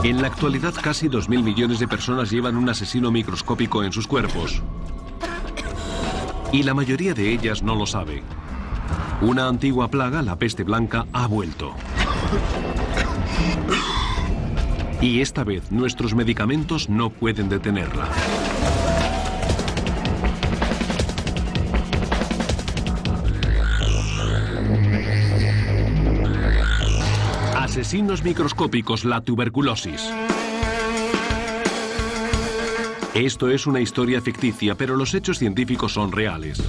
En la actualidad, casi 2.000 millones de personas llevan un asesino microscópico en sus cuerpos. Y la mayoría de ellas no lo sabe. Una antigua plaga, la peste blanca, ha vuelto. Y esta vez nuestros medicamentos no pueden detenerla. Asesinos microscópicos, la tuberculosis. Esto es una historia ficticia, pero los hechos científicos son reales.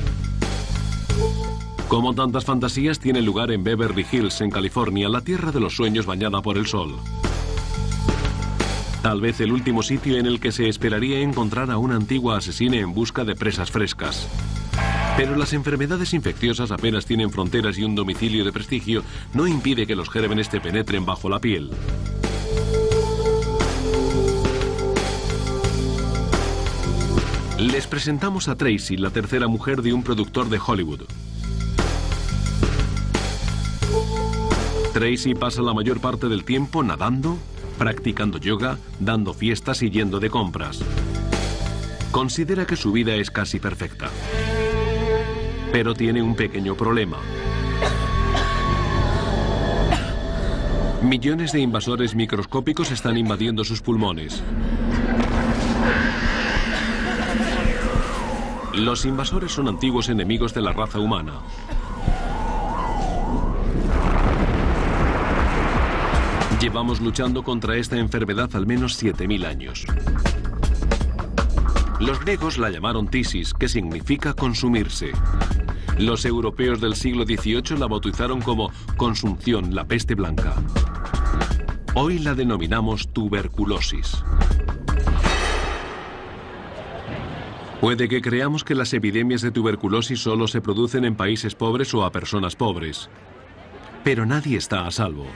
Como tantas fantasías, tiene lugar en Beverly Hills, en California, la tierra de los sueños bañada por el sol. Tal vez el último sitio en el que se esperaría encontrar a una antigua asesina en busca de presas frescas. Pero las enfermedades infecciosas apenas tienen fronteras y un domicilio de prestigio no impide que los gérmenes te penetren bajo la piel. Les presentamos a Tracy, la tercera mujer de un productor de Hollywood. Tracy pasa la mayor parte del tiempo nadando, practicando yoga, dando fiestas y yendo de compras. Considera que su vida es casi perfecta. Pero tiene un pequeño problema. Millones de invasores microscópicos están invadiendo sus pulmones. Los invasores son antiguos enemigos de la raza humana. Llevamos luchando contra esta enfermedad al menos 7000 años. Los griegos la llamaron tisis, que significa consumirse. Los europeos del siglo XVIII la bautizaron como consunción, la peste blanca. Hoy la denominamos tuberculosis. Puede que creamos que las epidemias de tuberculosis solo se producen en países pobres o a personas pobres. Pero nadie está a salvo.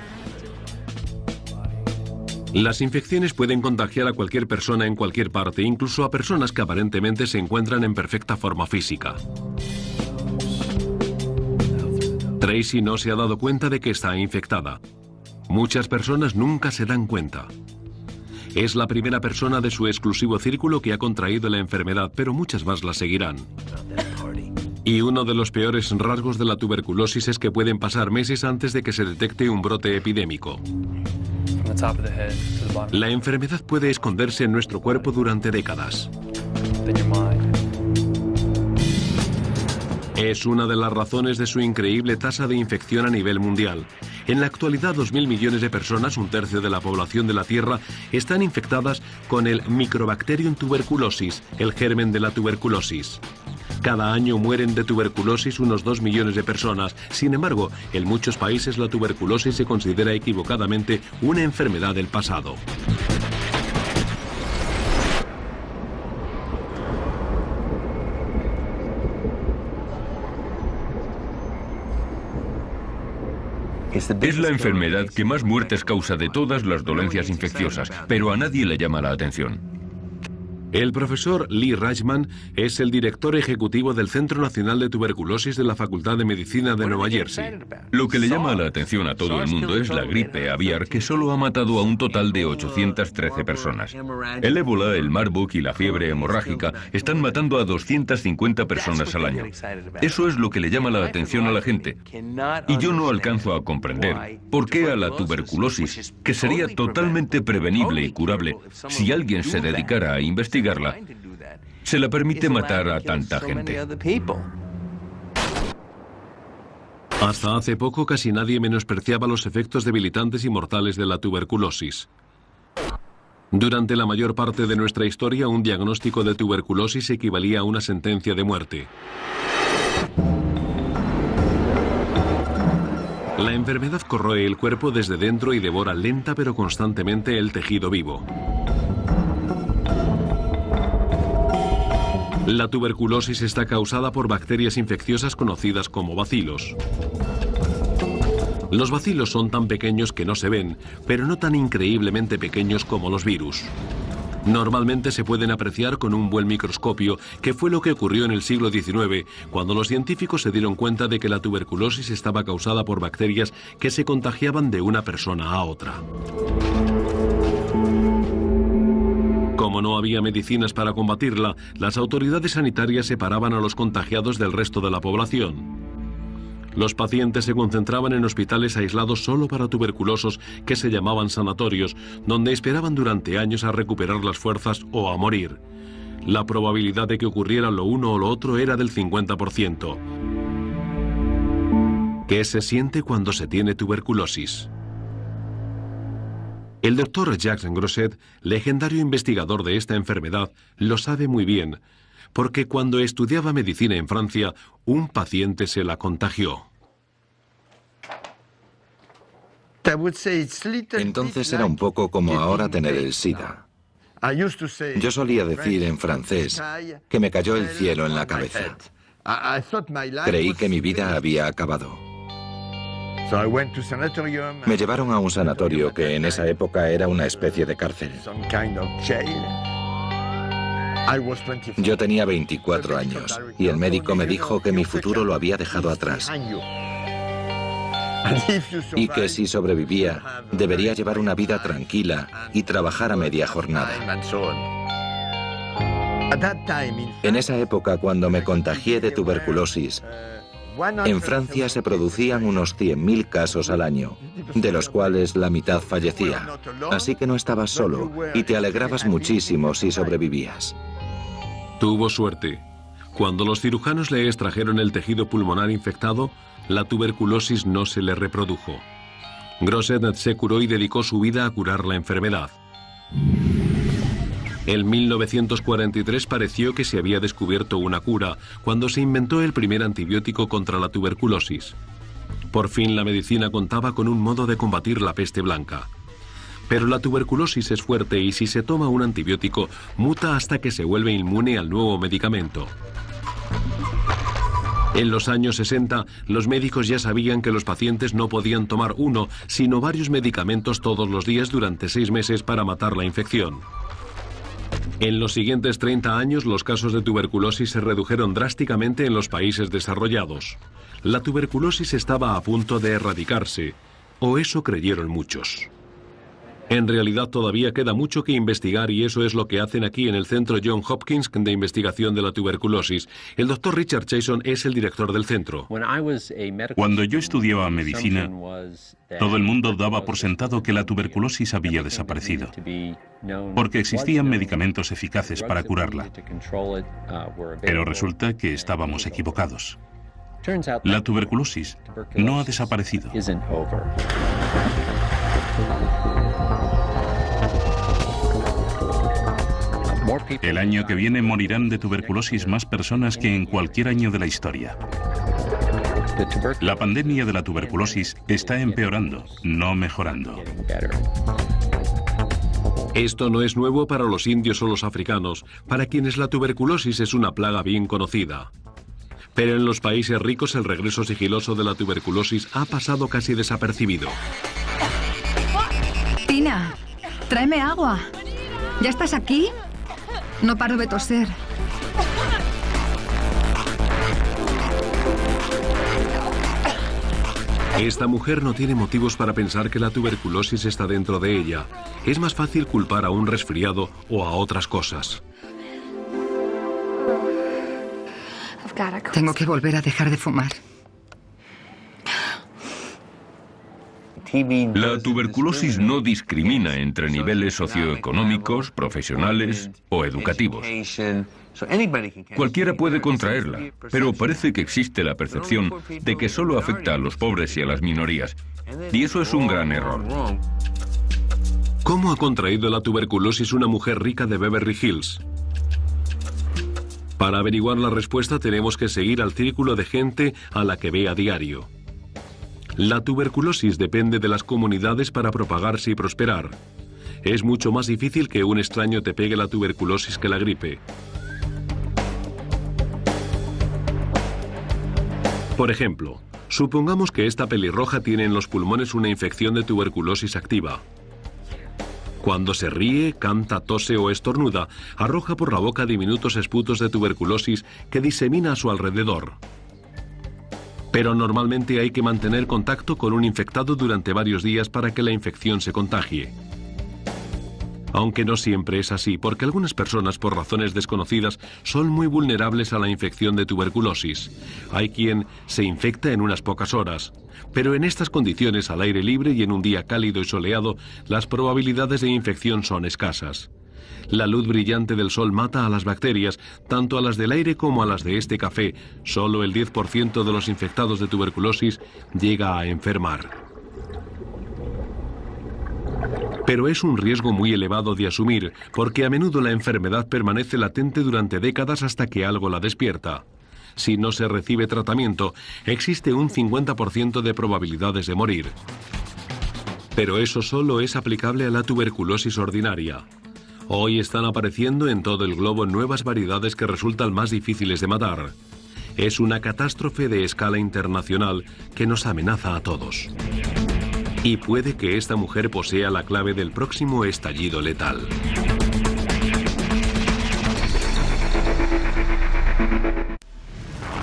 Las infecciones pueden contagiar a cualquier persona en cualquier parte, incluso a personas que aparentemente se encuentran en perfecta forma física. Tracy no se ha dado cuenta de que está infectada. Muchas personas nunca se dan cuenta. Es la primera persona de su exclusivo círculo que ha contraído la enfermedad, pero muchas más la seguirán. Y uno de los peores rasgos de la tuberculosis es que pueden pasar meses antes de que se detecte un brote epidémico. La enfermedad puede esconderse en nuestro cuerpo durante décadas. Es una de las razones de su increíble tasa de infección a nivel mundial. En la actualidad, 2.000 millones de personas, un tercio de la población de la Tierra, están infectadas con el Microbacterium tuberculosis, el germen de la tuberculosis. Cada año mueren de tuberculosis unos 2 millones de personas. Sin embargo, en muchos países la tuberculosis se considera equivocadamente una enfermedad del pasado. Es la enfermedad que más muertes causa de todas las dolencias infecciosas, pero a nadie le llama la atención. El profesor Lee Reichman es el director ejecutivo del Centro Nacional de Tuberculosis de la Facultad de Medicina de Nueva Jersey. Lo que le llama la atención a todo el mundo es la gripe aviar, que solo ha matado a un total de 813 personas. El ébola, el Marburg y la fiebre hemorrágica están matando a 250 personas al año. Eso es lo que le llama la atención a la gente. Y yo no alcanzo a comprender por qué a la tuberculosis, que sería totalmente prevenible y curable si alguien se dedicara a investigar, se le permite matar a tanta gente. Hasta hace poco casi nadie menospreciaba los efectos debilitantes y mortales de la tuberculosis. Durante la mayor parte de nuestra historia, un diagnóstico de tuberculosis equivalía a una sentencia de muerte. La enfermedad corroe el cuerpo desde dentro y devora lenta pero constantemente el tejido vivo. La tuberculosis está causada por bacterias infecciosas conocidas como bacilos. Los bacilos son tan pequeños que no se ven, pero no tan increíblemente pequeños como los virus. Normalmente se pueden apreciar con un buen microscopio, que fue lo que ocurrió en el siglo XIX, cuando los científicos se dieron cuenta de que la tuberculosis estaba causada por bacterias que se contagiaban de una persona a otra. Como no había medicinas para combatirla, las autoridades sanitarias separaban a los contagiados del resto de la población. Los pacientes se concentraban en hospitales aislados solo para tuberculosos que se llamaban sanatorios, donde esperaban durante años a recuperar las fuerzas o a morir. La probabilidad de que ocurriera lo uno o lo otro era del 50%. ¿Qué se siente cuando se tiene tuberculosis? El doctor Jacques Grosset, legendario investigador de esta enfermedad, lo sabe muy bien, porque cuando estudiaba medicina en Francia, un paciente se la contagió. Entonces era un poco como ahora tener el SIDA. Yo solía decir en francés que me cayó el cielo en la cabeza. Creí que mi vida había acabado. Me llevaron a un sanatorio que en esa época era una especie de cárcel. Yo tenía 24 años y el médico me dijo que mi futuro lo había dejado atrás y que si sobrevivía debería llevar una vida tranquila y trabajar a media jornada. En esa época, cuando me contagié de tuberculosis, en Francia se producían unos 100.000 casos al año, de los cuales la mitad fallecía. Así que no estabas solo y te alegrabas muchísimo si sobrevivías. Tuvo suerte. Cuando los cirujanos le extrajeron el tejido pulmonar infectado, la tuberculosis no se le reprodujo. Grosset se curó y dedicó su vida a curar la enfermedad. En 1943 pareció que se había descubierto una cura, cuando se inventó el primer antibiótico contra la tuberculosis. Por fin la medicina contaba con un modo de combatir la peste blanca. Pero la tuberculosis es fuerte y si se toma un antibiótico, muta hasta que se vuelve inmune al nuevo medicamento. En los años 60, los médicos ya sabían que los pacientes no podían tomar uno, sino varios medicamentos todos los días durante 6 meses para matar la infección. En los siguientes 30 años, los casos de tuberculosis se redujeron drásticamente en los países desarrollados. La tuberculosis estaba a punto de erradicarse, o eso creyeron muchos. En realidad todavía queda mucho que investigar y eso es lo que hacen aquí en el Centro John Hopkins de Investigación de la Tuberculosis. El doctor Richard Chason es el director del centro. Cuando yo estudiaba medicina, todo el mundo daba por sentado que la tuberculosis había desaparecido, porque existían medicamentos eficaces para curarla. Pero resulta que estábamos equivocados. La tuberculosis no ha desaparecido. El año que viene morirán de tuberculosis más personas que en cualquier año de la historia. La pandemia de la tuberculosis está empeorando, no mejorando. Esto no es nuevo para los indios o los africanos, para quienes la tuberculosis es una plaga bien conocida. Pero en los países ricos el regreso sigiloso de la tuberculosis ha pasado casi desapercibido. Tina, tráeme agua. ¿Ya estás aquí? No paro de toser. Esta mujer no tiene motivos para pensar que la tuberculosis está dentro de ella. Es más fácil culpar a un resfriado o a otras cosas. Tengo que volver a dejar de fumar. La tuberculosis no discrimina entre niveles socioeconómicos, profesionales o educativos. Cualquiera puede contraerla, pero parece que existe la percepción de que solo afecta a los pobres y a las minorías. Y eso es un gran error. ¿Cómo ha contraído la tuberculosis una mujer rica de Beverly Hills? Para averiguar la respuesta tenemos que seguir al círculo de gente a la que ve a diario. La tuberculosis depende de las comunidades para propagarse y prosperar. Es mucho más difícil que un extraño te pegue la tuberculosis que la gripe. Por ejemplo, supongamos que esta pelirroja tiene en los pulmones una infección de tuberculosis activa. Cuando se ríe, canta, tose o estornuda, arroja por la boca diminutos esputos de tuberculosis que disemina a su alrededor. Pero normalmente hay que mantener contacto con un infectado durante varios días para que la infección se contagie. Aunque no siempre es así, porque algunas personas, por razones desconocidas, son muy vulnerables a la infección de tuberculosis. Hay quien se infecta en unas pocas horas. Pero en estas condiciones, al aire libre y en un día cálido y soleado, las probabilidades de infección son escasas. La luz brillante del sol mata a las bacterias, tanto a las del aire como a las de este café. Solo el 10% de los infectados de tuberculosis llega a enfermar. Pero es un riesgo muy elevado de asumir, porque a menudo la enfermedad permanece latente durante décadas hasta que algo la despierta. Si no se recibe tratamiento, existe un 50% de probabilidades de morir. Pero eso solo es aplicable a la tuberculosis ordinaria. Hoy están apareciendo en todo el globo nuevas variedades que resultan más difíciles de matar. Es una catástrofe de escala internacional que nos amenaza a todos. Y puede que esta mujer posea la clave del próximo estallido letal.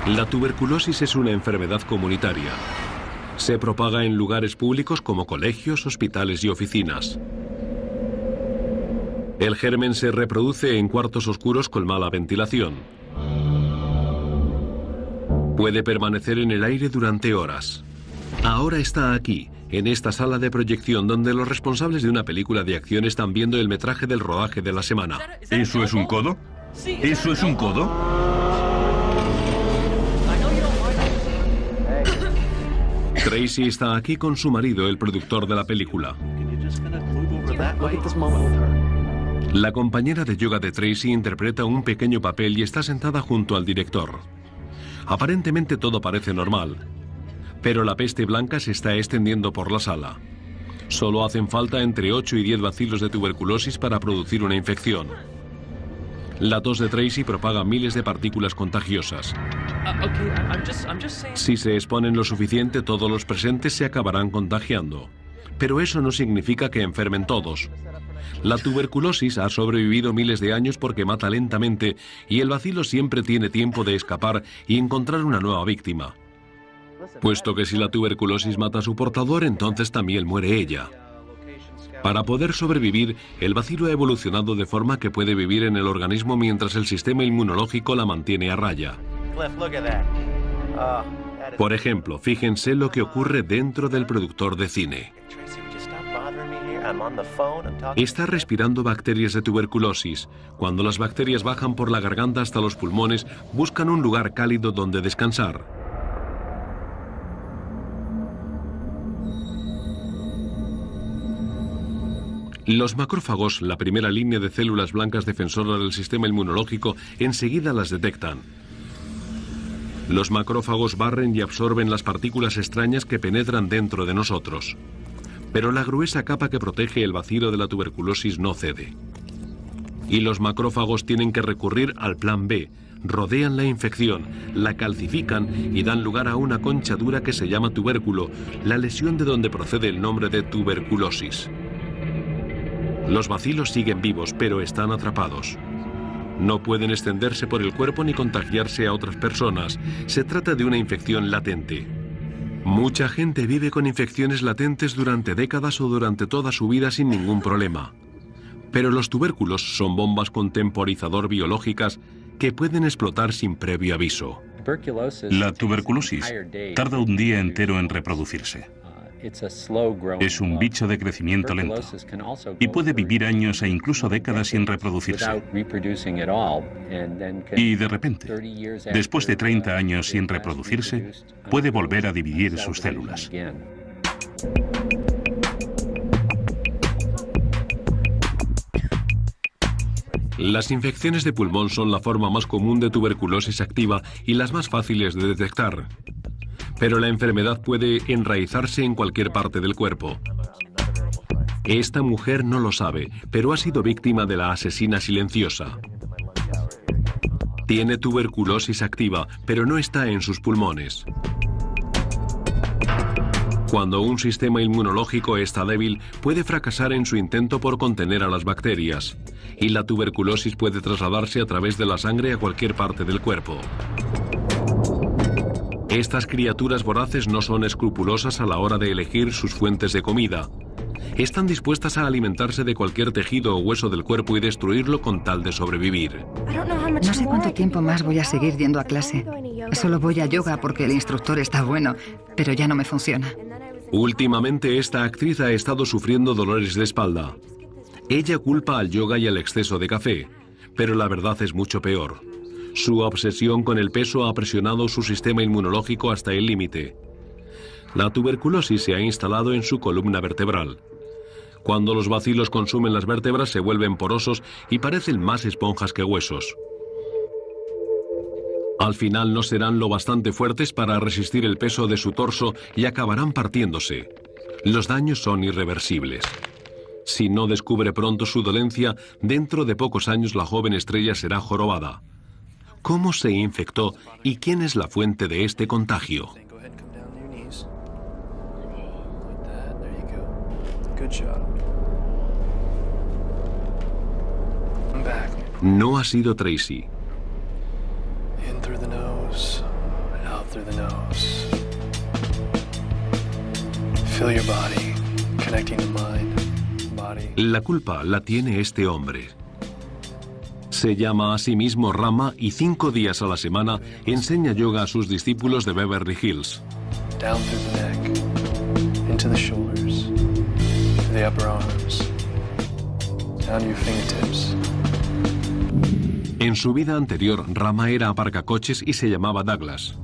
La tuberculosis es una enfermedad comunitaria. Se propaga en lugares públicos como colegios, hospitales y oficinas. El germen se reproduce en cuartos oscuros con mala ventilación. Puede permanecer en el aire durante horas. Ahora está aquí, en esta sala de proyección donde los responsables de una película de acción están viendo el metraje del rodaje de la semana. ¿Eso es un codo? ¿Eso es un codo? Tracy está aquí con su marido, el productor de la película. La compañera de yoga de Tracy interpreta un pequeño papel y está sentada junto al director. Aparentemente todo parece normal. Pero la peste blanca se está extendiendo por la sala. Solo hacen falta entre 8 y 10 bacilos de tuberculosis para producir una infección. La tos de Tracy propaga miles de partículas contagiosas. Si se exponen lo suficiente, todos los presentes se acabarán contagiando. Pero eso no significa que enfermen todos. La tuberculosis ha sobrevivido miles de años porque mata lentamente y el bacilo siempre tiene tiempo de escapar y encontrar una nueva víctima. Puesto que si la tuberculosis mata a su portador, entonces también muere ella. Para poder sobrevivir, el bacilo ha evolucionado de forma que puede vivir en el organismo mientras el sistema inmunológico la mantiene a raya. Por ejemplo, fíjense lo que ocurre dentro del productor de cine. Está respirando bacterias de tuberculosis. Cuando las bacterias bajan por la garganta hasta los pulmones, buscan un lugar cálido donde descansar. Los macrófagos, la primera línea de células blancas defensoras del sistema inmunológico, enseguida las detectan. Los macrófagos barren y absorben las partículas extrañas que penetran dentro de nosotros. Pero la gruesa capa que protege el bacilo de la tuberculosis no cede. Y los macrófagos tienen que recurrir al plan B. Rodean la infección, la calcifican y dan lugar a una concha dura que se llama tubérculo, la lesión de donde procede el nombre de tuberculosis. Los bacilos siguen vivos, pero están atrapados. No pueden extenderse por el cuerpo ni contagiarse a otras personas. Se trata de una infección latente. Mucha gente vive con infecciones latentes durante décadas o durante toda su vida sin ningún problema. Pero los tubérculos son bombas con temporizador biológicas que pueden explotar sin previo aviso. La tuberculosis tarda un día entero en reproducirse. Es un bicho de crecimiento lento y puede vivir años e incluso décadas sin reproducirse. Y de repente, después de 30 años sin reproducirse, puede volver a dividir sus células. Las infecciones de pulmón son la forma más común de tuberculosis activa y las más fáciles de detectar. Pero la enfermedad puede enraizarse en cualquier parte del cuerpo. Esta mujer no lo sabe, pero ha sido víctima de la asesina silenciosa. Tiene tuberculosis activa, pero no está en sus pulmones. Cuando un sistema inmunológico está débil, puede fracasar en su intento por contener a las bacterias. Y la tuberculosis puede trasladarse a través de la sangre a cualquier parte del cuerpo. Estas criaturas voraces no son escrupulosas a la hora de elegir sus fuentes de comida. Están dispuestas a alimentarse de cualquier tejido o hueso del cuerpo y destruirlo con tal de sobrevivir. No sé cuánto tiempo más voy a seguir yendo a clase. Solo voy a yoga porque el instructor está bueno, pero ya no me funciona. Últimamente esta actriz ha estado sufriendo dolores de espalda. Ella culpa al yoga y al exceso de café, pero la verdad es mucho peor. Su obsesión con el peso ha presionado su sistema inmunológico hasta el límite. La tuberculosis se ha instalado en su columna vertebral. Cuando los bacilos consumen las vértebras se vuelven porosos y parecen más esponjas que huesos. Al final no serán lo bastante fuertes para resistir el peso de su torso y acabarán partiéndose. Los daños son irreversibles. Si no descubre pronto su dolencia, dentro de pocos años la joven estrella será jorobada. ¿Cómo se infectó y quién es la fuente de este contagio? No ha sido Tracy. La culpa la tiene este hombre. Se llama a sí mismo Rama y 5 días a la semana enseña yoga a sus discípulos de Beverly Hills. En su vida anterior, Rama era aparcacoches y se llamaba Douglas.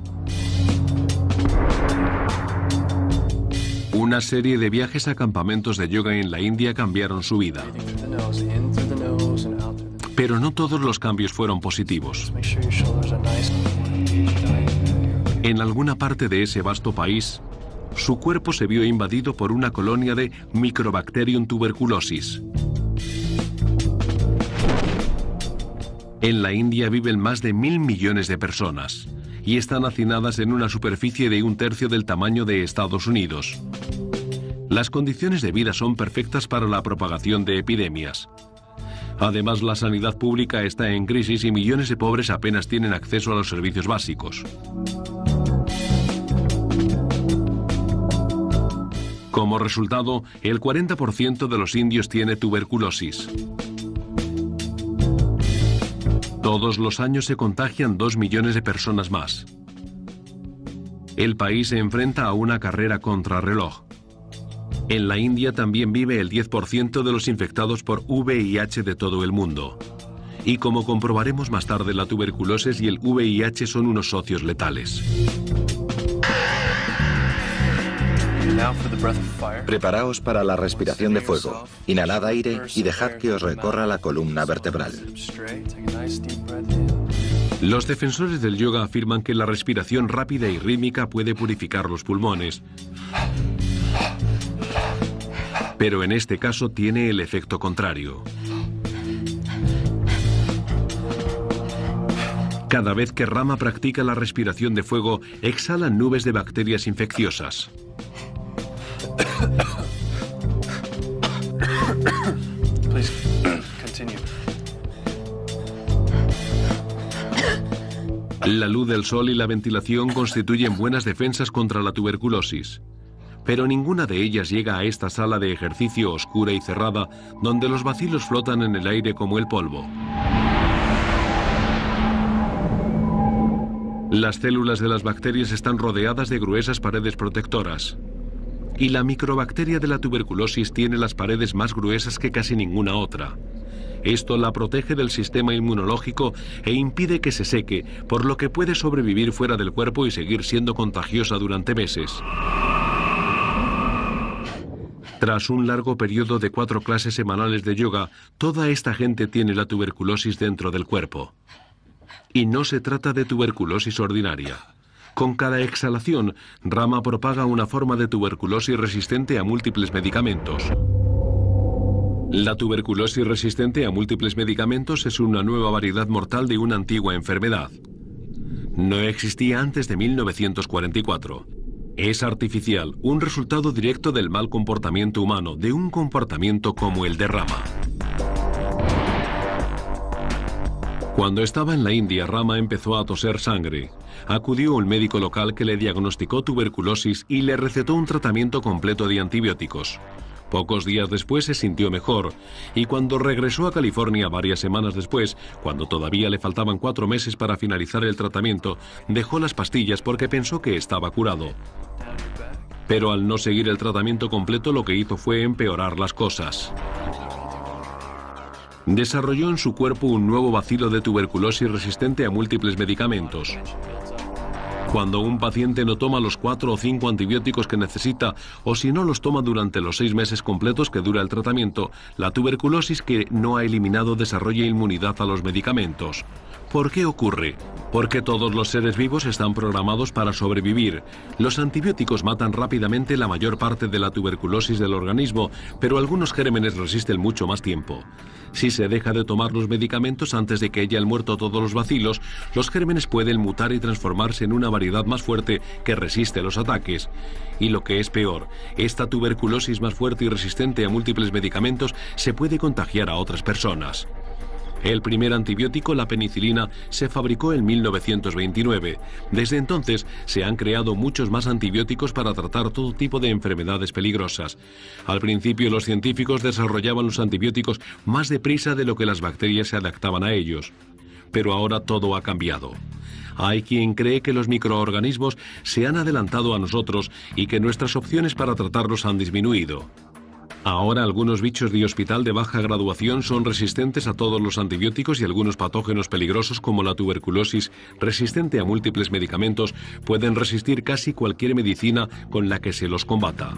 Una serie de viajes a campamentos de yoga en la India cambiaron su vida. Pero no todos los cambios fueron positivos. En alguna parte de ese vasto país, su cuerpo se vio invadido por una colonia de Microbacterium tuberculosis. En la India viven más de 1.000 millones de personas y están hacinadas en una superficie de 1/3 del tamaño de Estados Unidos. Las condiciones de vida son perfectas para la propagación de epidemias. Además, la sanidad pública está en crisis y millones de pobres apenas tienen acceso a los servicios básicos. Como resultado, el 40% de los indios tiene tuberculosis. Todos los años se contagian 2 millones de personas más. El país se enfrenta a una carrera contrarreloj. En la India también vive el 10% de los infectados por VIH de todo el mundo. Y como comprobaremos más tarde, la tuberculosis y el VIH son unos socios letales. Preparaos para la respiración de fuego. Inhalad aire y dejad que os recorra la columna vertebral. Los defensores del yoga afirman que la respiración rápida y rítmica puede purificar los pulmones. Pero en este caso tiene el efecto contrario. Cada vez que Rama practica la respiración de fuego, exhala nubes de bacterias infecciosas. La luz del sol y la ventilación constituyen buenas defensas contra la tuberculosis. Pero ninguna de ellas llega a esta sala de ejercicio oscura y cerrada, donde los bacilos flotan en el aire como el polvo. Las células de las bacterias están rodeadas de gruesas paredes protectoras. Y la microbacteria de la tuberculosis tiene las paredes más gruesas que casi ninguna otra. Esto la protege del sistema inmunológico e impide que se seque, por lo que puede sobrevivir fuera del cuerpo y seguir siendo contagiosa durante meses. Tras un largo periodo de 4 clases semanales de yoga, toda esta gente tiene la tuberculosis dentro del cuerpo. Y no se trata de tuberculosis ordinaria. Con cada exhalación, Rama propaga una forma de tuberculosis resistente a múltiples medicamentos. La tuberculosis resistente a múltiples medicamentos es una nueva variedad mortal de una antigua enfermedad. No existía antes de 1944. Es artificial, un resultado directo del mal comportamiento humano, de un comportamiento como el de Rama. Cuando estaba en la India, Rama empezó a toser sangre. Acudió a un médico local que le diagnosticó tuberculosis y le recetó un tratamiento completo de antibióticos. Pocos días después se sintió mejor, y cuando regresó a California varias semanas después, cuando todavía le faltaban 4 meses para finalizar el tratamiento, dejó las pastillas porque pensó que estaba curado. Pero al no seguir el tratamiento completo, lo que hizo fue empeorar las cosas. Desarrolló en su cuerpo un nuevo bacilo de tuberculosis resistente a múltiples medicamentos. Cuando un paciente no toma los 4 o 5 antibióticos que necesita, o si no los toma durante los 6 meses completos que dura el tratamiento, la tuberculosis que no ha eliminado desarrolla inmunidad a los medicamentos. ¿Por qué ocurre? Porque todos los seres vivos están programados para sobrevivir. Los antibióticos matan rápidamente la mayor parte de la tuberculosis del organismo, pero algunos gérmenes resisten mucho más tiempo. Si se deja de tomar los medicamentos antes de que hayan muerto todos los bacilos, los gérmenes pueden mutar y transformarse en una variedad más fuerte que resiste los ataques. Y lo que es peor, esta tuberculosis más fuerte y resistente a múltiples medicamentos se puede contagiar a otras personas. El primer antibiótico, la penicilina, se fabricó en 1929. Desde entonces se han creado muchos más antibióticos para tratar todo tipo de enfermedades peligrosas. Al principio los científicos desarrollaban los antibióticos más deprisa de lo que las bacterias se adaptaban a ellos. Pero ahora todo ha cambiado. Hay quien cree que los microorganismos se han adelantado a nosotros y que nuestras opciones para tratarlos han disminuido. Ahora algunos bichos de hospital de baja graduación son resistentes a todos los antibióticos y algunos patógenos peligrosos como la tuberculosis, resistente a múltiples medicamentos, pueden resistir casi cualquier medicina con la que se los combata.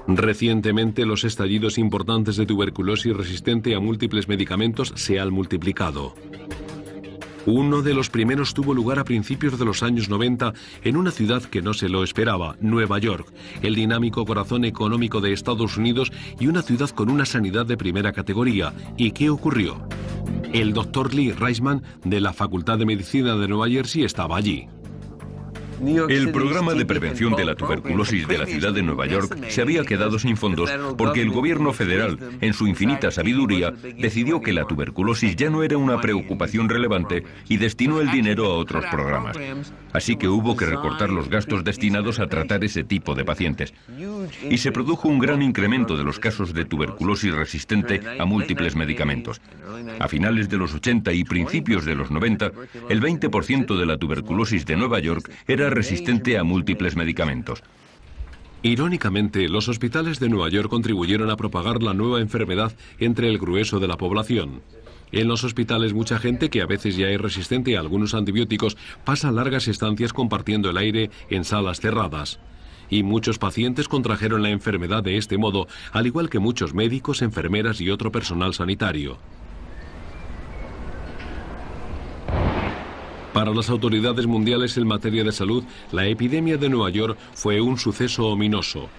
Recientemente los estallidos importantes de tuberculosis resistente a múltiples medicamentos se han multiplicado. Uno de los primeros tuvo lugar a principios de los años 90 en una ciudad que no se lo esperaba, Nueva York, el dinámico corazón económico de Estados Unidos y una ciudad con una sanidad de primera categoría. ¿Y qué ocurrió? El Dr. Lee Reisman de la Facultad de Medicina de Nueva Jersey estaba allí. El programa de prevención de la tuberculosis de la ciudad de Nueva York se había quedado sin fondos porque el gobierno federal, en su infinita sabiduría, decidió que la tuberculosis ya no era una preocupación relevante y destinó el dinero a otros programas. Así que hubo que recortar los gastos destinados a tratar ese tipo de pacientes. Y se produjo un gran incremento de los casos de tuberculosis resistente a múltiples medicamentos. A finales de los 80 y principios de los 90, el 20% de la tuberculosis de Nueva York era resistente a múltiples medicamentos. Irónicamente, los hospitales de Nueva York contribuyeron a propagar la nueva enfermedad entre el grueso de la población. En los hospitales mucha gente que a veces ya es resistente a algunos antibióticos pasa largas estancias compartiendo el aire en salas cerradas. Y muchos pacientes contrajeron la enfermedad de este modo, al igual que muchos médicos, enfermeras y otro personal sanitario. Para las autoridades mundiales en materia de salud, la epidemia de Nueva York fue un suceso ominoso.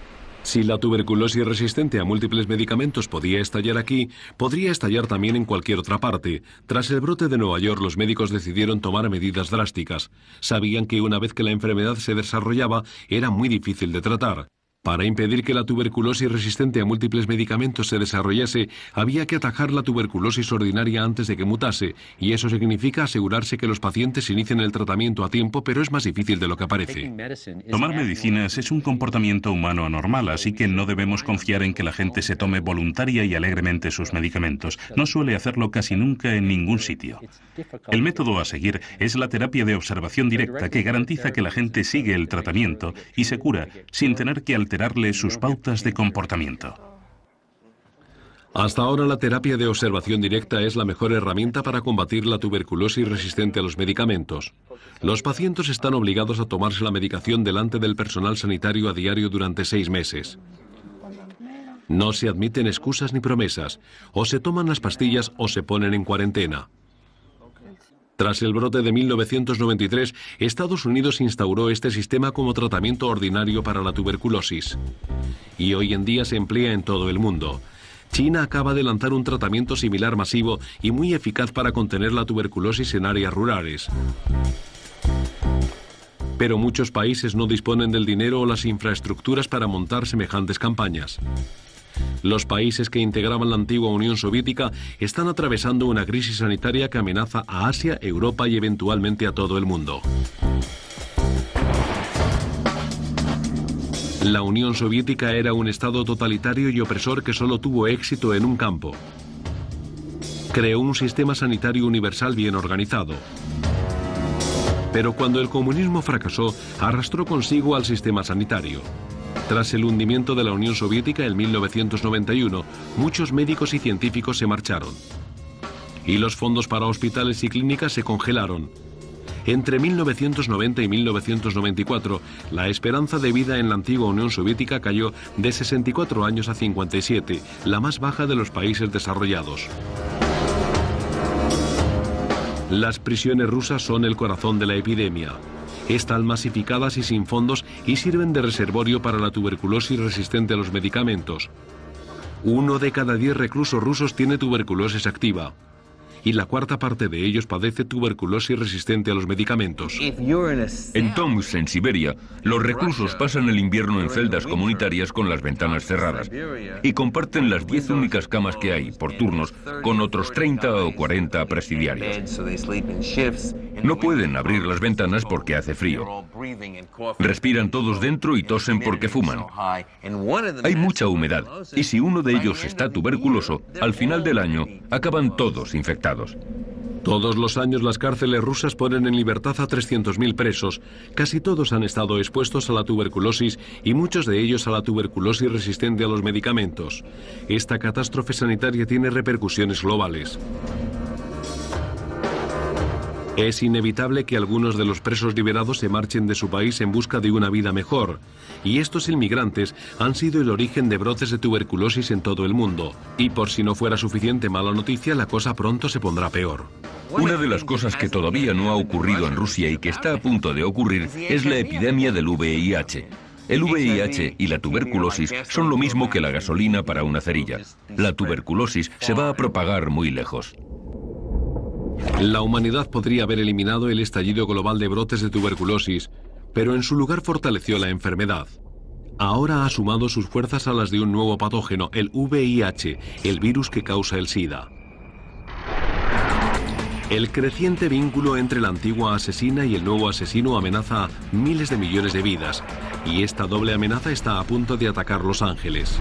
Si la tuberculosis resistente a múltiples medicamentos podía estallar aquí, podría estallar también en cualquier otra parte. Tras el brote de Nueva York, los médicos decidieron tomar medidas drásticas. Sabían que una vez que la enfermedad se desarrollaba, era muy difícil de tratar. Para impedir que la tuberculosis resistente a múltiples medicamentos se desarrollase, había que atajar la tuberculosis ordinaria antes de que mutase, y eso significa asegurarse que los pacientes inicien el tratamiento a tiempo, pero es más difícil de lo que parece. Tomar medicinas es un comportamiento humano anormal, así que no debemos confiar en que la gente se tome voluntaria y alegremente sus medicamentos. No suele hacerlo casi nunca en ningún sitio. El método a seguir es la terapia de observación directa, que garantiza que la gente sigue el tratamiento y se cura sin tener que alterarle sus pautas de comportamiento. Hasta ahora la terapia de observación directa es la mejor herramienta para combatir la tuberculosis resistente a los medicamentos. Los pacientes están obligados a tomarse la medicación delante del personal sanitario a diario durante 6 meses. No se admiten excusas ni promesas. O se toman las pastillas o se ponen en cuarentena. Tras el brote de 1993, Estados Unidos instauró este sistema como tratamiento ordinario para la tuberculosis. Y hoy en día se emplea en todo el mundo. China acaba de lanzar un tratamiento similar masivo y muy eficaz para contener la tuberculosis en áreas rurales. Pero muchos países no disponen del dinero o las infraestructuras para montar semejantes campañas. Los países que integraban la antigua Unión Soviética están atravesando una crisis sanitaria que amenaza a Asia, Europa y eventualmente a todo el mundo. La Unión Soviética era un estado totalitario y opresor que solo tuvo éxito en un campo. Creó un sistema sanitario universal bien organizado. Pero cuando el comunismo fracasó, arrastró consigo al sistema sanitario. Tras el hundimiento de la Unión Soviética en 1991, muchos médicos y científicos se marcharon. Y los fondos para hospitales y clínicas se congelaron. Entre 1990 y 1994, la esperanza de vida en la antigua Unión Soviética cayó de 64 años a 57, la más baja de los países desarrollados. Las prisiones rusas son el corazón de la epidemia. Están masificadas y sin fondos y sirven de reservorio para la tuberculosis resistente a los medicamentos. 1 de cada 10 reclusos rusos tiene tuberculosis activa. Y la cuarta parte de ellos padece tuberculosis resistente a los medicamentos. En Tomsk, en Siberia, los reclusos pasan el invierno en celdas comunitarias con las ventanas cerradas y comparten las 10 únicas camas que hay, por turnos, con otros 30 o 40 presidiarios. No pueden abrir las ventanas porque hace frío. Respiran todos dentro y tosen porque fuman. Hay mucha humedad y si uno de ellos está tuberculoso, al final del año acaban todos infectados. Todos los años las cárceles rusas ponen en libertad a 300.000 presos. Casi todos han estado expuestos a la tuberculosis y muchos de ellos a la tuberculosis resistente a los medicamentos. Esta catástrofe sanitaria tiene repercusiones globales. Es inevitable que algunos de los presos liberados se marchen de su país en busca de una vida mejor. Y estos inmigrantes han sido el origen de brotes de tuberculosis en todo el mundo. Y por si no fuera suficiente mala noticia, la cosa pronto se pondrá peor. Una de las cosas que todavía no ha ocurrido en Rusia y que está a punto de ocurrir es la epidemia del VIH. El VIH y la tuberculosis son lo mismo que la gasolina para una cerilla. La tuberculosis se va a propagar muy lejos. La humanidad podría haber eliminado el estallido global de brotes de tuberculosis, pero en su lugar fortaleció la enfermedad. Ahora ha sumado sus fuerzas a las de un nuevo patógeno, el VIH, el virus que causa el SIDA. El creciente vínculo entre la antigua asesina y el nuevo asesino amenaza a miles de millones de vidas, y esta doble amenaza está a punto de atacar Los Ángeles.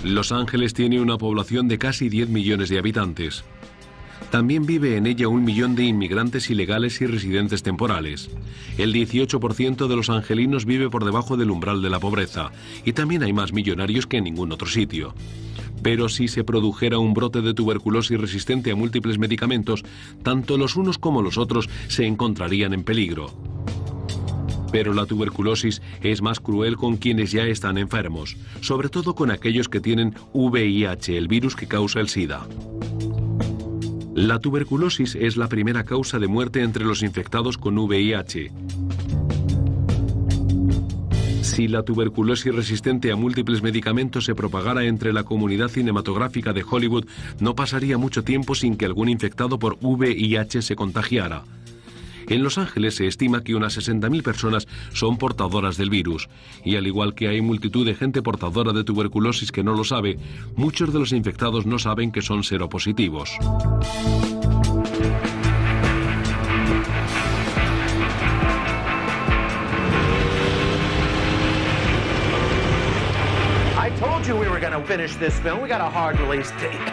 Los Ángeles tiene una población de casi 10 millones de habitantes. También vive en ella 1 millón de inmigrantes ilegales y residentes temporales. El 18% de los angelinos vive por debajo del umbral de la pobreza, y también hay más millonarios que en ningún otro sitio. Pero si se produjera un brote de tuberculosis resistente a múltiples medicamentos, tanto los unos como los otros se encontrarían en peligro. Pero la tuberculosis es más cruel con quienes ya están enfermos, sobre todo con aquellos que tienen VIH, el virus que causa el SIDA. La tuberculosis es la primera causa de muerte entre los infectados con VIH. Si la tuberculosis resistente a múltiples medicamentos se propagara entre la comunidad cinematográfica de Hollywood, no pasaría mucho tiempo sin que algún infectado por VIH se contagiara. En Los Ángeles se estima que unas 60.000 personas son portadoras del virus, y al igual que hay multitud de gente portadora de tuberculosis que no lo sabe, muchos de los infectados no saben que son seropositivos.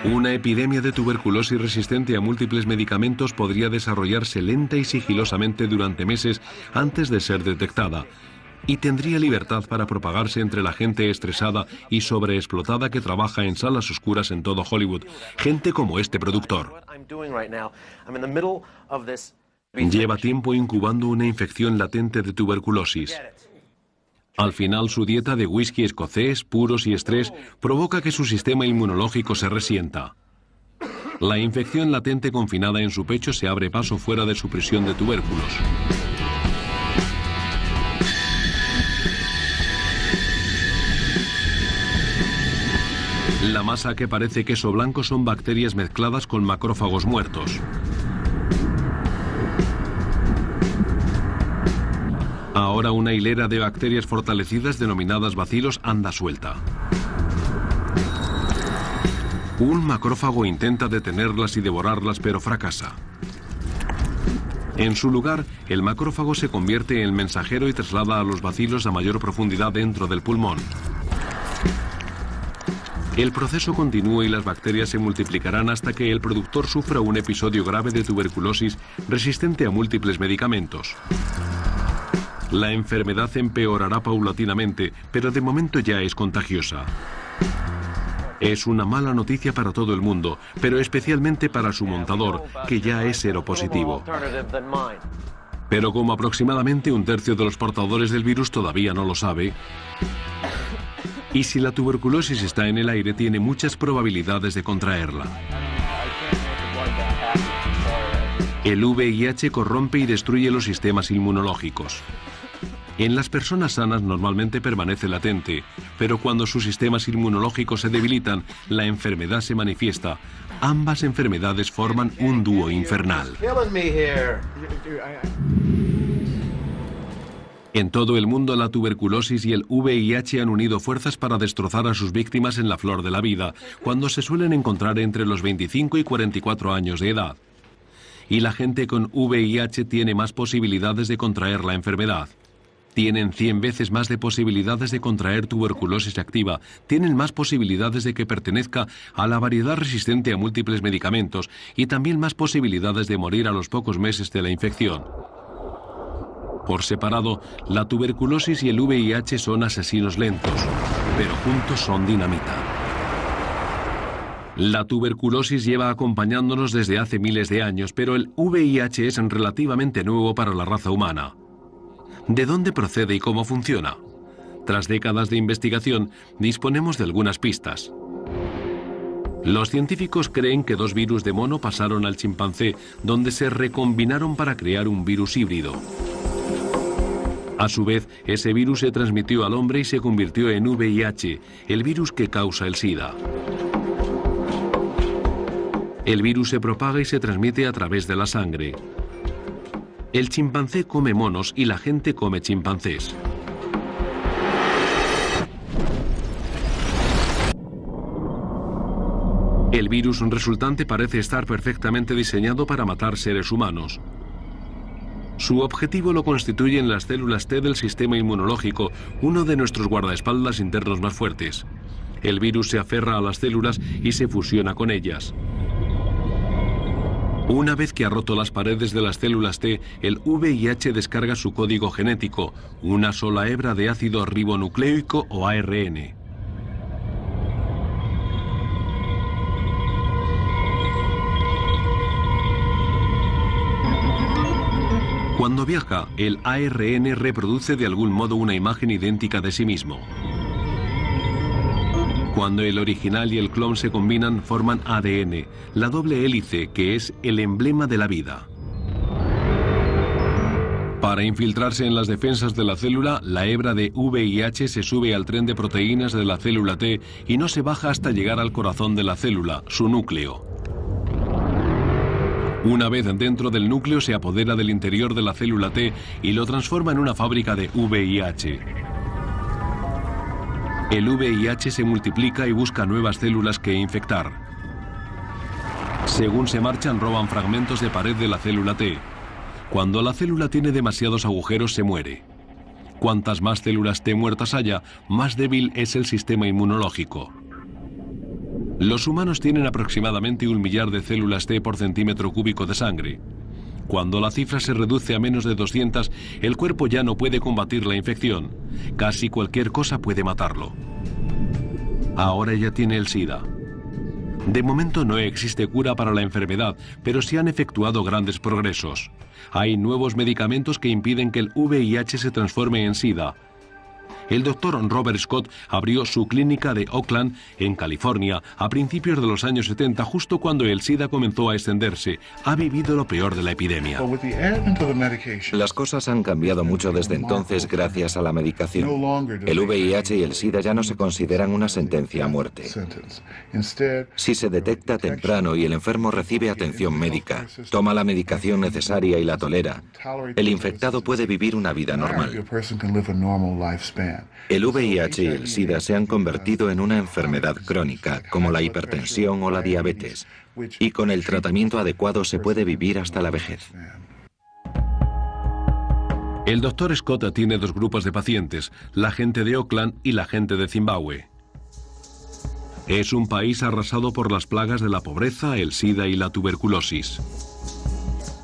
Una epidemia de tuberculosis resistente a múltiples medicamentos podría desarrollarse lenta y sigilosamente durante meses antes de ser detectada, y tendría libertad para propagarse entre la gente estresada y sobreexplotada que trabaja en salas oscuras en todo Hollywood, gente como este productor. Lleva tiempo incubando una infección latente de tuberculosis. Al final, su dieta de whisky escocés, puros y estrés provoca que su sistema inmunológico se resienta. La infección latente confinada en su pecho se abre paso fuera de su prisión de tubérculos. La masa que parece queso blanco son bacterias mezcladas con macrófagos muertos. Ahora una hilera de bacterias fortalecidas denominadas bacilos anda suelta. Un macrófago intenta detenerlas y devorarlas, pero fracasa. En su lugar, el macrófago se convierte en mensajero y traslada a los bacilos a mayor profundidad dentro del pulmón. El proceso continúa y las bacterias se multiplicarán hasta que el productor sufra un episodio grave de tuberculosis resistente a múltiples medicamentos. La enfermedad empeorará paulatinamente, pero de momento ya es contagiosa. Es una mala noticia para todo el mundo, pero especialmente para su montador, que ya es seropositivo. Pero como aproximadamente un tercio de los portadores del virus todavía no lo sabe, y si la tuberculosis está en el aire, tiene muchas probabilidades de contraerla. El VIH corrompe y destruye los sistemas inmunológicos. En las personas sanas normalmente permanece latente, pero cuando sus sistemas inmunológicos se debilitan, la enfermedad se manifiesta. Ambas enfermedades forman un dúo infernal. En todo el mundo, la tuberculosis y el VIH han unido fuerzas para destrozar a sus víctimas en la flor de la vida, cuando se suelen encontrar entre los 25 y 44 años de edad. Y la gente con VIH tiene más posibilidades de contraer la enfermedad. Tienen 100 veces más de posibilidades de contraer tuberculosis activa, tienen más posibilidades de que pertenezca a la variedad resistente a múltiples medicamentos y también más posibilidades de morir a los pocos meses de la infección. Por separado, la tuberculosis y el VIH son asesinos lentos, pero juntos son dinamita. La tuberculosis lleva acompañándonos desde hace miles de años, pero el VIH es relativamente nuevo para la raza humana. ¿De dónde procede y cómo funciona? Tras décadas de investigación, disponemos de algunas pistas. Los científicos creen que 2 virus de mono pasaron al chimpancé, donde se recombinaron para crear un virus híbrido. A su vez, ese virus se transmitió al hombre y se convirtió en VIH, el virus que causa el SIDA. El virus se propaga y se transmite a través de la sangre. El chimpancé come monos y la gente come chimpancés. El virus resultante parece estar perfectamente diseñado para matar seres humanos. Su objetivo lo constituyen las células T del sistema inmunológico, uno de nuestros guardaespaldas internos más fuertes. El virus se aferra a las células y se fusiona con ellas. Una vez que ha roto las paredes de las células T, el VIH descarga su código genético, una sola hebra de ácido ribonucleico o ARN. Cuando viaja, el ARN reproduce de algún modo una imagen idéntica de sí mismo. Cuando el original y el clon se combinan, forman ADN, la doble hélice que es el emblema de la vida. Para infiltrarse en las defensas de la célula, la hebra de VIH se sube al tren de proteínas de la célula T y no se baja hasta llegar al corazón de la célula, su núcleo. Una vez dentro del núcleo, se apodera del interior de la célula T y lo transforma en una fábrica de VIH. El VIH se multiplica y busca nuevas células que infectar. Según se marchan, roban fragmentos de pared de la célula T. Cuando la célula tiene demasiados agujeros, se muere. Cuantas más células T muertas haya, más débil es el sistema inmunológico. Los humanos tienen aproximadamente 1 millar de células T por centímetro cúbico de sangre. Cuando la cifra se reduce a menos de 200, el cuerpo ya no puede combatir la infección. Casi cualquier cosa puede matarlo. Ahora ya tiene el SIDA. De momento no existe cura para la enfermedad, pero se han efectuado grandes progresos. Hay nuevos medicamentos que impiden que el VIH se transforme en SIDA. El doctor Robert Scott abrió su clínica de Oakland, en California, a principios de los años 70, justo cuando el SIDA comenzó a extenderse. Ha vivido lo peor de la epidemia. Las cosas han cambiado mucho desde entonces gracias a la medicación. El VIH y el SIDA ya no se consideran una sentencia a muerte. Si se detecta temprano y el enfermo recibe atención médica, toma la medicación necesaria y la tolera, el infectado puede vivir una vida normal. El VIH y el SIDA se han convertido en una enfermedad crónica, como la hipertensión o la diabetes, y con el tratamiento adecuado se puede vivir hasta la vejez. El doctor Scott tiene dos grupos de pacientes, la gente de Oakland y la gente de Zimbabue. Es un país arrasado por las plagas de la pobreza, el SIDA y la tuberculosis.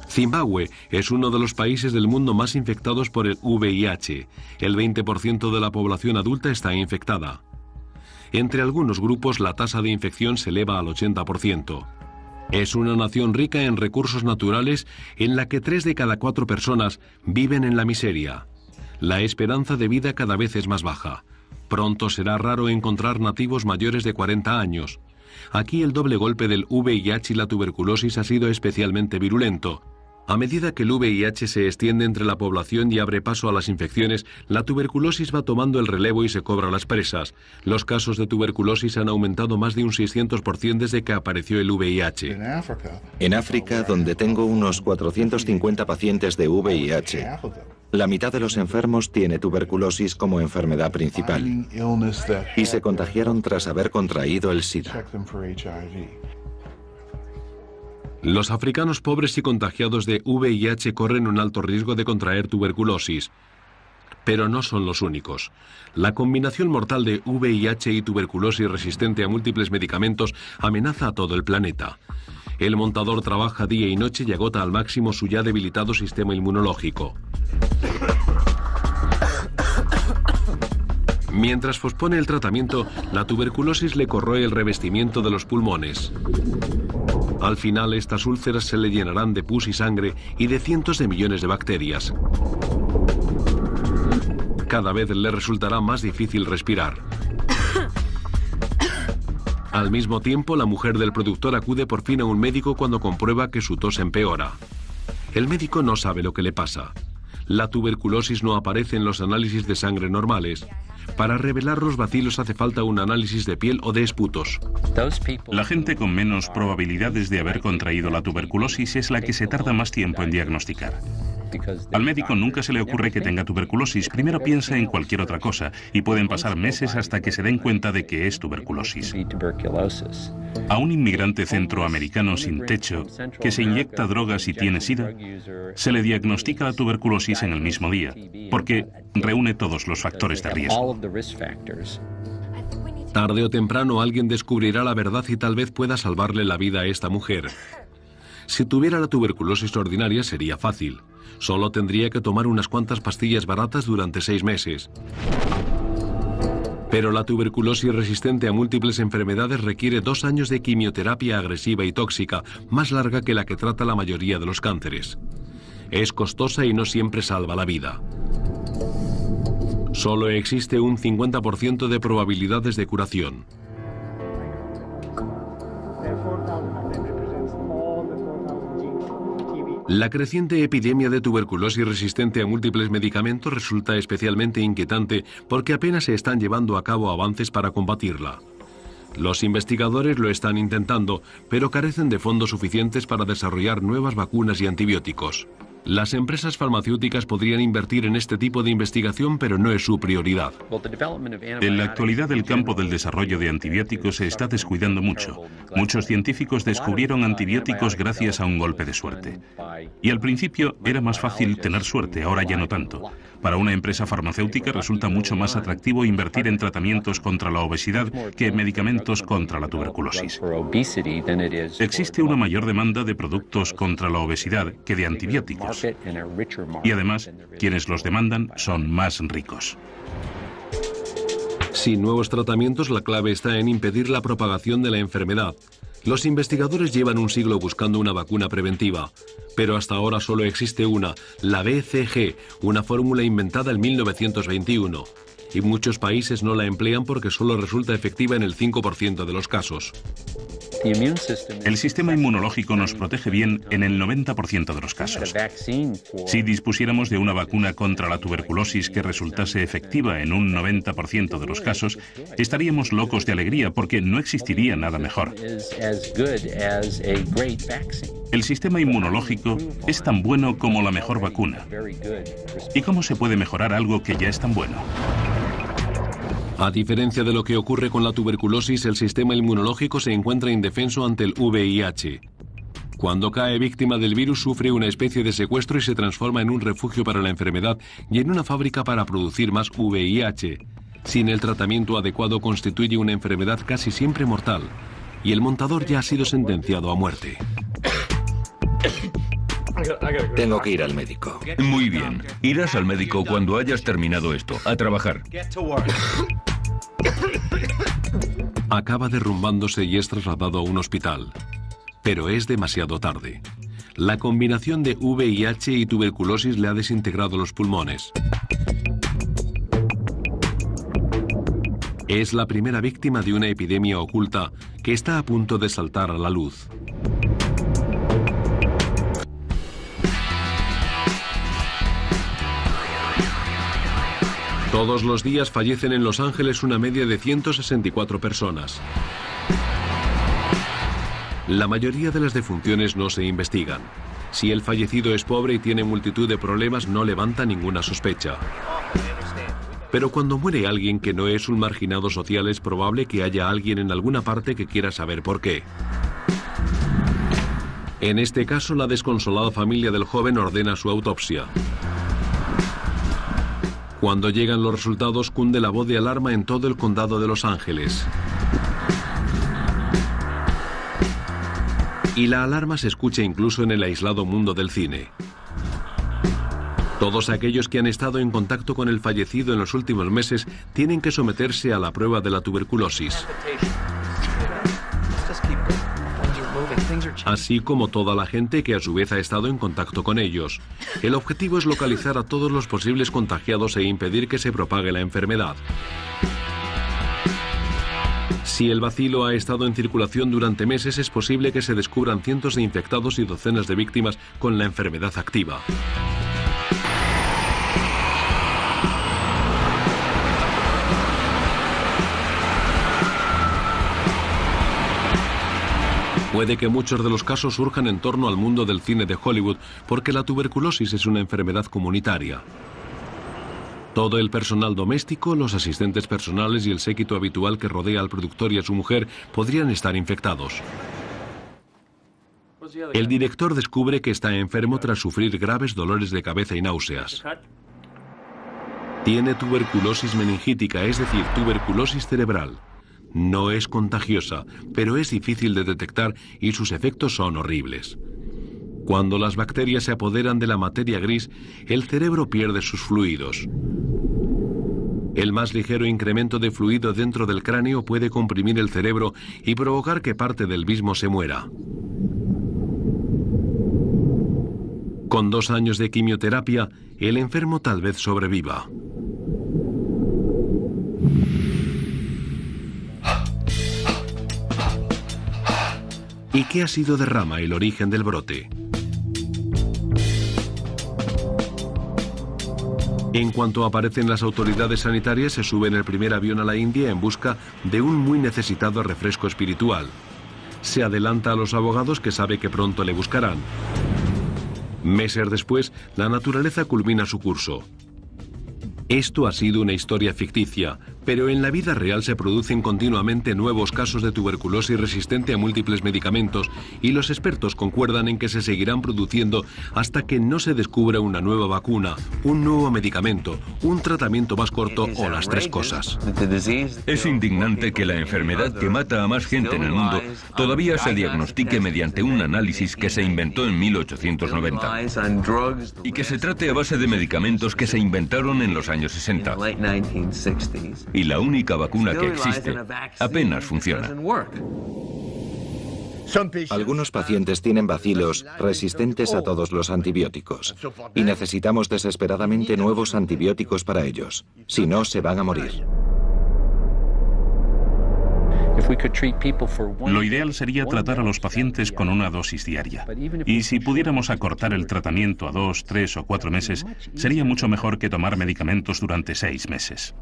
Zimbabue es uno de los países del mundo más infectados por el VIH. El 20% de la población adulta está infectada. Entre algunos grupos la tasa de infección se eleva al 80%. Es una nación rica en recursos naturales en la que 3 de cada 4 personas viven en la miseria. La esperanza de vida cada vez es más baja. Pronto será raro encontrar nativos mayores de 40 años. Aquí el doble golpe del VIH y la tuberculosis ha sido especialmente virulento. A medida que el VIH se extiende entre la población y abre paso a las infecciones, la tuberculosis va tomando el relevo y se cobra las presas. Los casos de tuberculosis han aumentado más de un 600% desde que apareció el VIH. En África, donde tengo unos 450 pacientes de VIH, la mitad de los enfermos tiene tuberculosis como enfermedad principal y se contagiaron tras haber contraído el SIDA. Los africanos pobres y contagiados de VIH corren un alto riesgo de contraer tuberculosis. Pero no son los únicos. La combinación mortal de VIH y tuberculosis resistente a múltiples medicamentos amenaza a todo el planeta. El montador trabaja día y noche y agota al máximo su ya debilitado sistema inmunológico. Mientras pospone el tratamiento, la tuberculosis le corroe el revestimiento de los pulmones. Al final, estas úlceras se le llenarán de pus y sangre y de cientos de millones de bacterias. Cada vez le resultará más difícil respirar. Al mismo tiempo, la mujer del productor acude por fin a un médico cuando comprueba que su tos empeora. El médico no sabe lo que le pasa. La tuberculosis no aparece en los análisis de sangre normales. Para revelar los bacilos hace falta un análisis de piel o de esputos. La gente con menos probabilidades de haber contraído la tuberculosis es la que se tarda más tiempo en diagnosticar. Al médico nunca se le ocurre que tenga tuberculosis, primero piensa en cualquier otra cosa y pueden pasar meses hasta que se den cuenta de que es tuberculosis. A un inmigrante centroamericano sin techo que se inyecta drogas y tiene SIDA, se le diagnostica la tuberculosis en el mismo día, porque reúne todos los factores de riesgo. Tarde o temprano alguien descubrirá la verdad y tal vez pueda salvarle la vida a esta mujer. Si tuviera la tuberculosis ordinaria sería fácil. Solo tendría que tomar unas cuantas pastillas baratas durante 6 meses. Pero la tuberculosis resistente a múltiples enfermedades requiere 2 años de quimioterapia agresiva y tóxica, más larga que la que trata la mayoría de los cánceres. Es costosa y no siempre salva la vida. Solo existe un 50% de probabilidades de curación. La creciente epidemia de tuberculosis resistente a múltiples medicamentos resulta especialmente inquietante porque apenas se están llevando a cabo avances para combatirla. Los investigadores lo están intentando, pero carecen de fondos suficientes para desarrollar nuevas vacunas y antibióticos. Las empresas farmacéuticas podrían invertir en este tipo de investigación, pero no es su prioridad. En la actualidad, el campo del desarrollo de antibióticos se está descuidando mucho. Muchos científicos descubrieron antibióticos gracias a un golpe de suerte. Y al principio era más fácil tener suerte, ahora ya no tanto. Para una empresa farmacéutica resulta mucho más atractivo invertir en tratamientos contra la obesidad que en medicamentos contra la tuberculosis. Existe una mayor demanda de productos contra la obesidad que de antibióticos. Y además, quienes los demandan son más ricos. Sin nuevos tratamientos, la clave está en impedir la propagación de la enfermedad. Los investigadores llevan un siglo buscando una vacuna preventiva, pero hasta ahora solo existe una, la BCG, una fórmula inventada en 1921. y muchos países no la emplean porque solo resulta efectiva en el 5% de los casos. El sistema inmunológico nos protege bien en el 90% de los casos. Si dispusiéramos de una vacuna contra la tuberculosis que resultase efectiva en un 90% de los casos, estaríamos locos de alegría porque no existiría nada mejor. El sistema inmunológico es tan bueno como la mejor vacuna. ¿Y cómo se puede mejorar algo que ya es tan bueno? A diferencia de lo que ocurre con la tuberculosis, el sistema inmunológico se encuentra indefenso ante el VIH. Cuando cae víctima del virus, sufre una especie de secuestro y se transforma en un refugio para la enfermedad y en una fábrica para producir más VIH. Sin el tratamiento adecuado, constituye una enfermedad casi siempre mortal, y el montador ya ha sido sentenciado a muerte. Tengo que ir al médico. Muy bien. Irás al médico cuando hayas terminado esto. A trabajar. Acaba derrumbándose y es trasladado a un hospital. Pero es demasiado tarde. La combinación de VIH y tuberculosis le ha desintegrado los pulmones. Es la primera víctima de una epidemia oculta que está a punto de saltar a la luz. Todos los días fallecen en Los Ángeles una media de 164 personas. La mayoría de las defunciones no se investigan. Si el fallecido es pobre y tiene multitud de problemas, no levanta ninguna sospecha. Pero cuando muere alguien que no es un marginado social, es probable que haya alguien en alguna parte que quiera saber por qué. En este caso, la desconsolada familia del joven ordena su autopsia. Cuando llegan los resultados, cunde la voz de alarma en todo el condado de Los Ángeles. Y la alarma se escucha incluso en el aislado mundo del cine. Todos aquellos que han estado en contacto con el fallecido en los últimos meses tienen que someterse a la prueba de la tuberculosis. Así como toda la gente que a su vez ha estado en contacto con ellos. El objetivo es localizar a todos los posibles contagiados e impedir que se propague la enfermedad. Si el bacilo ha estado en circulación durante meses, es posible que se descubran cientos de infectados y docenas de víctimas con la enfermedad activa. Puede que muchos de los casos surjan en torno al mundo del cine de Hollywood, porque la tuberculosis es una enfermedad comunitaria. Todo el personal doméstico, los asistentes personales y el séquito habitual que rodea al productor y a su mujer podrían estar infectados. El director descubre que está enfermo tras sufrir graves dolores de cabeza y náuseas. Tiene tuberculosis meningítica, es decir, tuberculosis cerebral. No es contagiosa, pero es difícil de detectar y sus efectos son horribles. Cuando las bacterias se apoderan de la materia gris, el cerebro pierde sus fluidos. El más ligero incremento de fluido dentro del cráneo puede comprimir el cerebro y provocar que parte del mismo se muera. Con 2 años de quimioterapia, el enfermo tal vez sobreviva. ¿Y qué ha sido de Rama el origen del brote? En cuanto aparecen las autoridades sanitarias, se sube en el primer avión a la India en busca de un muy necesitado refresco espiritual. Se adelanta a los abogados que sabe que pronto le buscarán. Meses después, la naturaleza culmina su curso. Esto ha sido una historia ficticia, pero en la vida real se producen continuamente nuevos casos de tuberculosis resistente a múltiples medicamentos y los expertos concuerdan en que se seguirán produciendo hasta que no se descubra una nueva vacuna, un nuevo medicamento, un tratamiento más corto o las 3 cosas. Es indignante que la enfermedad que mata a más gente en el mundo todavía se diagnostique mediante un análisis que se inventó en 1890 y que se trate a base de medicamentos que se inventaron en los años 60. Y la única vacuna que existe apenas funciona. Algunos pacientes tienen bacilos resistentes a todos los antibióticos y necesitamos desesperadamente nuevos antibióticos para ellos. Si no, se van a morir. Lo ideal sería tratar a los pacientes con una dosis diaria. Y si pudiéramos acortar el tratamiento a 2, 3 o 4 meses, sería mucho mejor que tomar medicamentos durante 6 meses.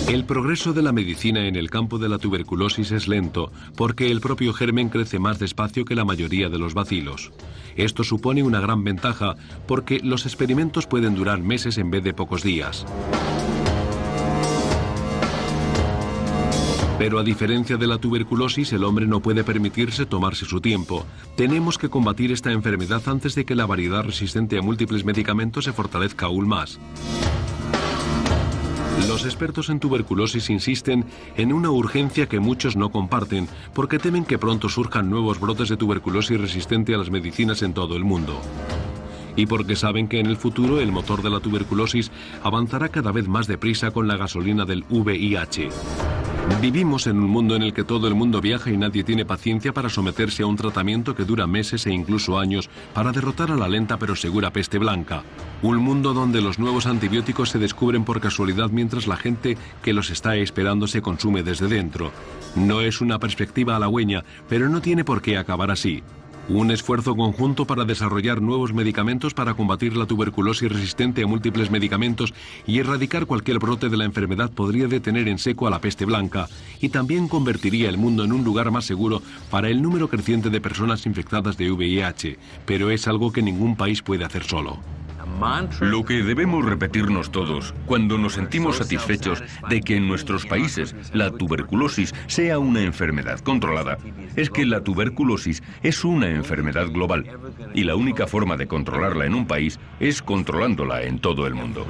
El progreso de la medicina en el campo de la tuberculosis es lento, porque el propio germen crece más despacio que la mayoría de los bacilos. Esto supone una gran ventaja, porque los experimentos pueden durar meses en vez de pocos días. Pero a diferencia de la tuberculosis, el hombre no puede permitirse tomarse su tiempo. Tenemos que combatir esta enfermedad antes de que la variedad resistente a múltiples medicamentos se fortalezca aún más. Los expertos en tuberculosis insisten en una urgencia que muchos no comparten, porque temen que pronto surjan nuevos brotes de tuberculosis resistente a las medicinas en todo el mundo. Y porque saben que en el futuro el motor de la tuberculosis avanzará cada vez más deprisa con la gasolina del VIH. Vivimos en un mundo en el que todo el mundo viaja y nadie tiene paciencia para someterse a un tratamiento que dura meses e incluso años para derrotar a la lenta pero segura peste blanca. Un mundo donde los nuevos antibióticos se descubren por casualidad mientras la gente que los está esperando se consume desde dentro. No es una perspectiva halagüeña, pero no tiene por qué acabar así. Un esfuerzo conjunto para desarrollar nuevos medicamentos para combatir la tuberculosis resistente a múltiples medicamentos y erradicar cualquier brote de la enfermedad podría detener en seco a la peste blanca y también convertiría el mundo en un lugar más seguro para el número creciente de personas infectadas de VIH, pero es algo que ningún país puede hacer solo. Lo que debemos repetirnos todos cuando nos sentimos satisfechos de que en nuestros países la tuberculosis sea una enfermedad controlada es que la tuberculosis es una enfermedad global y la única forma de controlarla en un país es controlándola en todo el mundo.